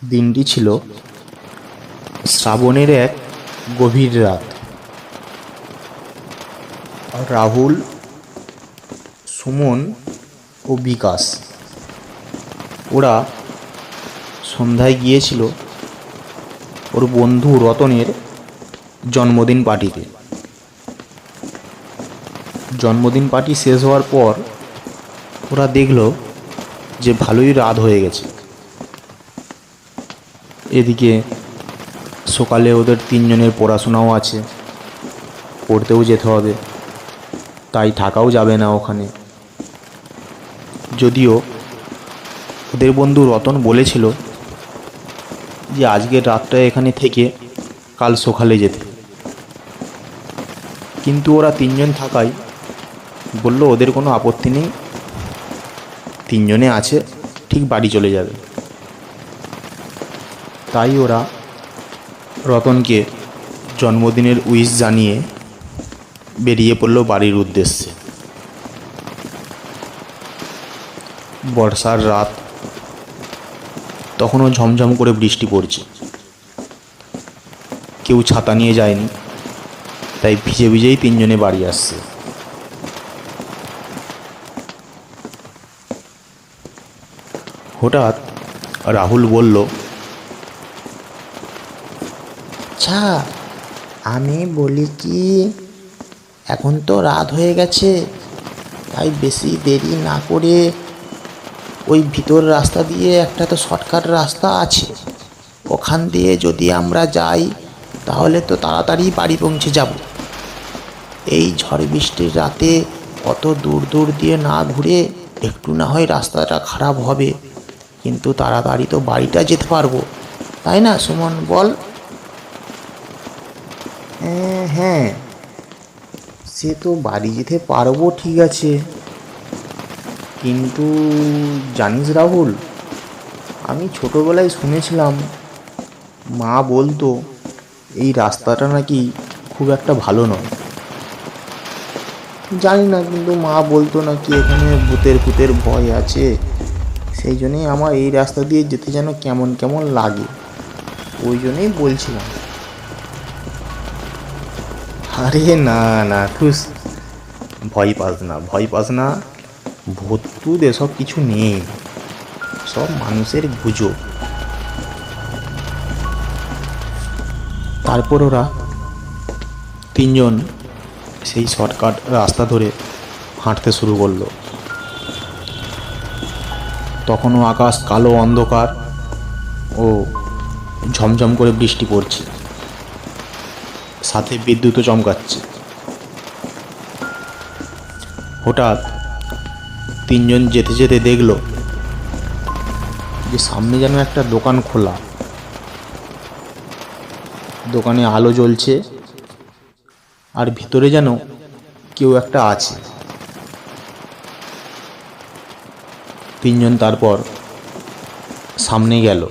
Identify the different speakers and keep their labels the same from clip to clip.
Speaker 1: দিনটি ছিল শ্রাবণের এক গভীর রাত। রাহুল, সুমন ও বিকাশ ওরা সন্ধ্যায় গিয়েছিল ওর বন্ধু রতনের জন্মদিন পার্টিতে। জন্মদিন পার্টি শেষ হওয়ার পর ওরা দেখল যে ভালোই রাত হয়ে গেছে। এদিকে সকালে ওদের তিনজনের পড়াশোনাও আছে, পড়তেও যেতে হবে, তাই থাকাও যাবে না ওখানে। যদিও ওদের বন্ধু রতন বলেছিল যে আজকের রাতটা এখানে থেকে কাল সকালে যেতে, কিন্তু ওরা তিনজন থাকায় বলল ওদের কোনো আপত্তি নেই, তিনজনে আছে, ঠিক বাড়ি চলে যাবে। তাই ওরা রতনকে জন্মদিনের উইশ জানিয়ে বেরিয়ে পড়ল বাড়ির উদ্দেশ্যে। বর্ষার রাত, তখনও ঝমঝম করে বৃষ্টি পড়ছে। কেউ ছাতা নিয়ে যায়নি, তাই ভিজে ভিজেই তিনজনে বাড়ি আসছে। হঠাৎ রাহুল বলল,
Speaker 2: আচ্ছা, আমি বলি কি, এখন তো রাত হয়ে গেছে, তাই বেশি দেরি না করে ওই ভিতর রাস্তা দিয়ে একটা তো শর্টকাট রাস্তা আছে, ওখান দিয়ে যদি আমরা যাই তাহলে তো তাড়াতাড়ি বাড়ি পৌঁছে যাব। এই ঝড় বৃষ্টির রাতে অত দূর দূর দিয়ে না ঘুরে একটু না হয় রাস্তাটা খারাপ হবে, কিন্তু তাড়াতাড়ি তো বাড়িটা যেতে পারবো, তাই না সুমন বল?
Speaker 1: হ্যাঁ হ্যাঁ, সে তো বাড়ি যেতে পারবো ঠিক আছে, কিন্তু জানিস রাহুল, আমি ছোটোবেলায় শুনেছিলাম মা বলতো এই রাস্তাটা নাকি খুব একটা ভালো নয়। জানি না, কিন্তু মা বলতো নাকি এখানে ভূতের ভূতের ভয় আছে, সেই জন্যই আমার এই রাস্তা দিয়ে যেতে যেন কেমন কেমন লাগে, ওই জন্যই বলছিলাম। আরে না না থুস, ভয় পাস না, ভয় পাস না, ভূত টুত এসব কিছু নেই, সব মানুষের গুজব। তারপর ওরা তিনজন সেই শর্টকাট রাস্তা ধরে হাঁটতে শুরু করলো। তখনও আকাশ কালো অন্ধকার ও ঝমঝম করে বৃষ্টি পড়ছে, সাথে বিদ্যুৎও চমকাচ্ছে। হঠাৎ তিনজন যেতে যেতে দেখলো যে সামনে যেন একটা দোকান খোলা, দোকানে আলো জ্বলছে, আর ভিতরে যেন কেউ একটা আছে। তিনজন তারপর সামনে গেল,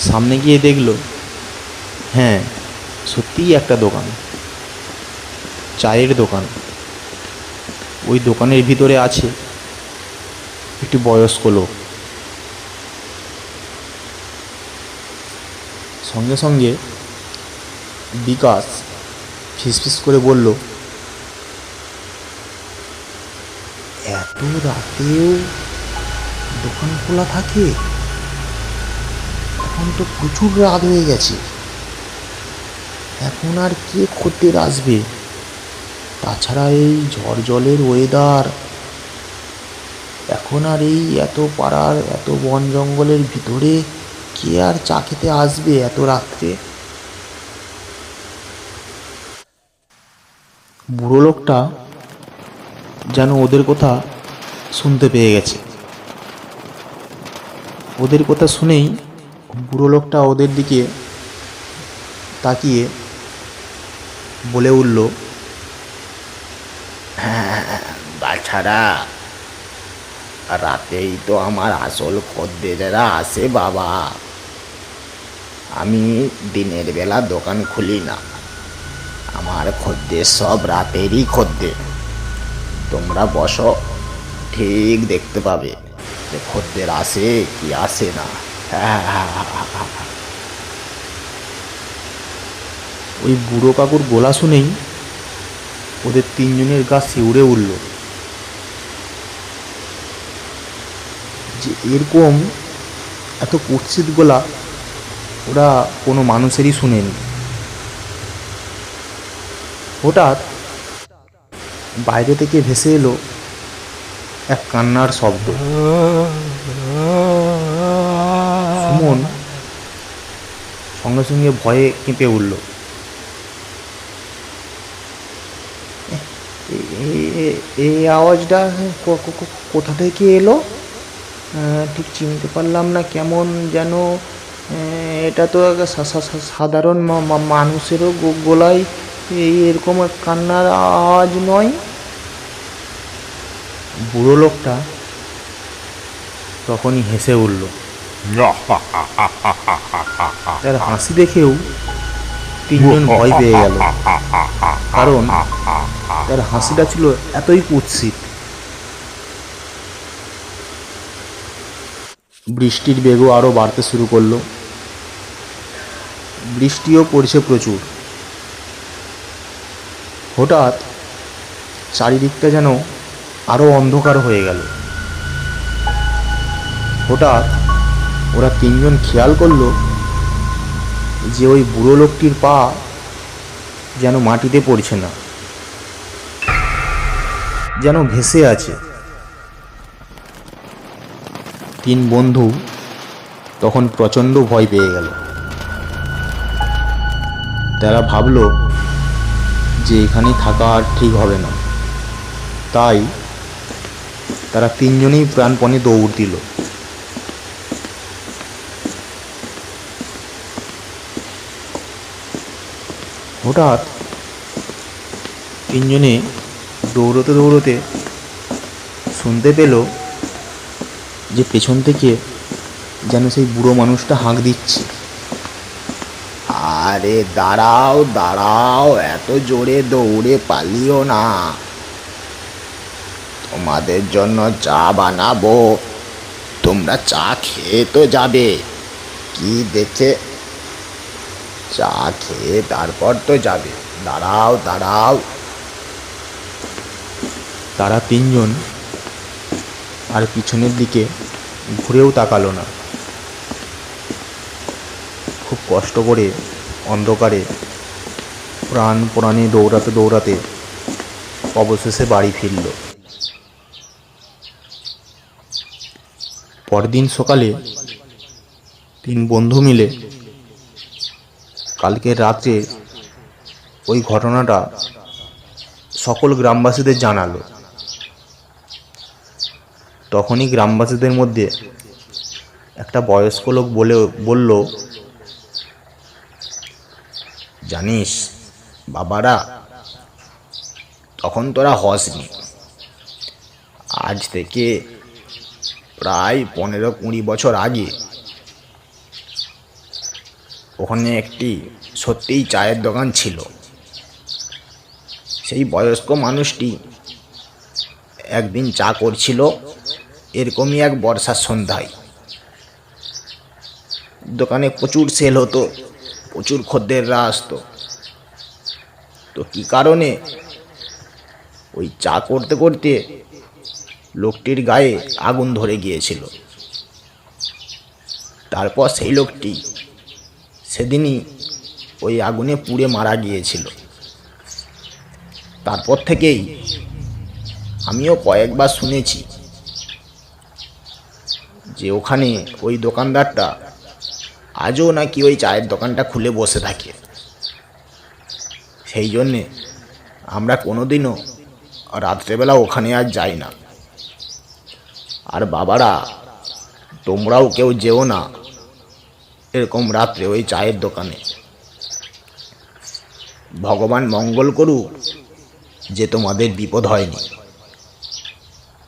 Speaker 1: সামনে গিয়ে দেখলো হ্যাঁ, সত্যিই একটা দোকান, চায়ের দোকান। ওই দোকানের ভিতরে আছে একটি বয়স্ক লোক। সঙ্গে সঙ্গে বিকাশ ফিসফিস করে বলল,
Speaker 2: এত রাতেও দোকান খোলা থাকে? এখন তো প্রচুর রাত হয়ে গেছে, এখন আর কে খদ্দের আসবে? তাছাড়া এই ঝড় জলের ওয়েদার, এখন আর এই এত পাড়ার এত বন জঙ্গলের ভিতরে কে আর চা খেতে আসবে এত রাত্রে?
Speaker 1: বুড়ো লোকটা যেন ওদের কথা শুনতে পেয়ে গেছে। ওদের কথা শুনেই বুড়ো লোকটা ওদের দিকে তাকিয়ে বলে উঠল,
Speaker 2: বাছারা, রাতেই তো আমার আসল খদ্দেরেরা আসে বাবা, আমি দিনের বেলা দোকান খুলি না, আমার খদ্দের সব রাতেরই খদ্দের। তোমরা বসো, ঠিক দেখতে পাবে যে খদ্দের আসে কি আসে না।
Speaker 1: ওই বুড়ো কাকুর গলা শুনেই ওদের তিনজনের গা শিউরে উঠল, যে এরকম এত কুৎসিত গলা ওরা কোনো মানুষেরই শুনেনি। হঠাৎ বাইরে থেকে ভেসে এলো এক কান্নার শব্দ। সুমন সঙ্গে সঙ্গে ভয়ে কেঁপে উঠল। এই আওয়াজটা কোথা থেকে এলো? ঠিক চিনতে পারলাম না, কেমন যেন এটা তো সাধারণ মানুষেরও গলায় এরকম কান্নার আওয়াজ নয়। বুড়ো লোকটা তখনই হেসে উঠল। তার হাসি দেখেও তিনজন ভয় পেয়ে গেল, কারণ তার হাসিটা ছিল এতই কুৎসিত। বৃষ্টির বেগও আরও বাড়তে শুরু করলো। বৃষ্টিও পড়ছে প্রচুর। হঠাৎ চারিদিকটা যেন আরও অন্ধকার হয়ে গেল। হঠাৎ ওরা তিনজন খেয়াল করলো যে ওই বুড়ো লোকটির পা যেন মাটিতে পড়ছে না, যেন ভেসে আছে। তিন বন্ধু তখন প্রচণ্ড ভয় পেয়ে গেল। তারা ভাবলো যে এখানে থাকা আর ঠিক হবে না, তাই তারা তিনজনেই প্রাণপণে দৌড় দিল। হঠাৎ তিনজনে দৌড়তে দৌড়তে শুনতে পেল যে পেছন থেকে যেন সেই বুড়ো মানুষটা হাঁক দিচ্ছে,
Speaker 2: আরে দাঁড়াও দাঁড়াও, এত জোরে দৌড়ে পালিও না, তোমাদের জন্য চা বানাবো, তোমরা চা খেয়ে তো যাবে, কি দেখে চা খেয়ে তারপর তো যাবে, দাঁড়াও দাঁড়াও।
Speaker 1: তারা তিনজন আর পিছনের দিকে ঘুরেও তাকালো না। খুব কষ্ট করে অন্ধকারে প্রাণে দৌড়াতে দৌড়াতে অবশেষে বাড়ি ফিরল। পরদিন সকালে তিন বন্ধু মিলে কালকের রাত্রে ওই ঘটনাটা সকল গ্রামবাসীদের জানালো। তখনই গ্রামবাসীদের মধ্যে একটা বয়স্ক লোক বলল,
Speaker 2: জানিস বাবারা, তখন তোরা হসনি, আজ থেকে প্রায় 15-20 বছর আগে ওখানে একটি সত্যিই চায়ের দোকান ছিল। সেই বয়স্ক মানুষটি একদিন চা করছিল, এরকমই এক বর্ষার সন্ধ্যায়। দোকানে প্রচুর সেল হতো, প্রচুর খদ্দেররা আসতো। তো কী কারণে ওই চা করতে করতে লোকটির গায়ে আগুন ধরে গিয়েছিল। তারপর সেই লোকটি সেদিনই ওই আগুনে পুড়ে মারা গিয়েছিল। তারপর থেকেই আমিও কয়েকবার শুনেছি যে ওখানে ওই দোকানদারটা আজও নাকি ওই চায়ের দোকানটা খুলে বসে থাকে। সেই জন্যে আমরা কোনোদিনও রাত্রেবেলা ওখানে আর যাই না। আর বাবারা, তোমরাও কেউ যেও না এরকম রাত্রে ওই চায়ের দোকানে। ভগবান মঙ্গল করুক যে তোমাদের বিপদ হয়নি।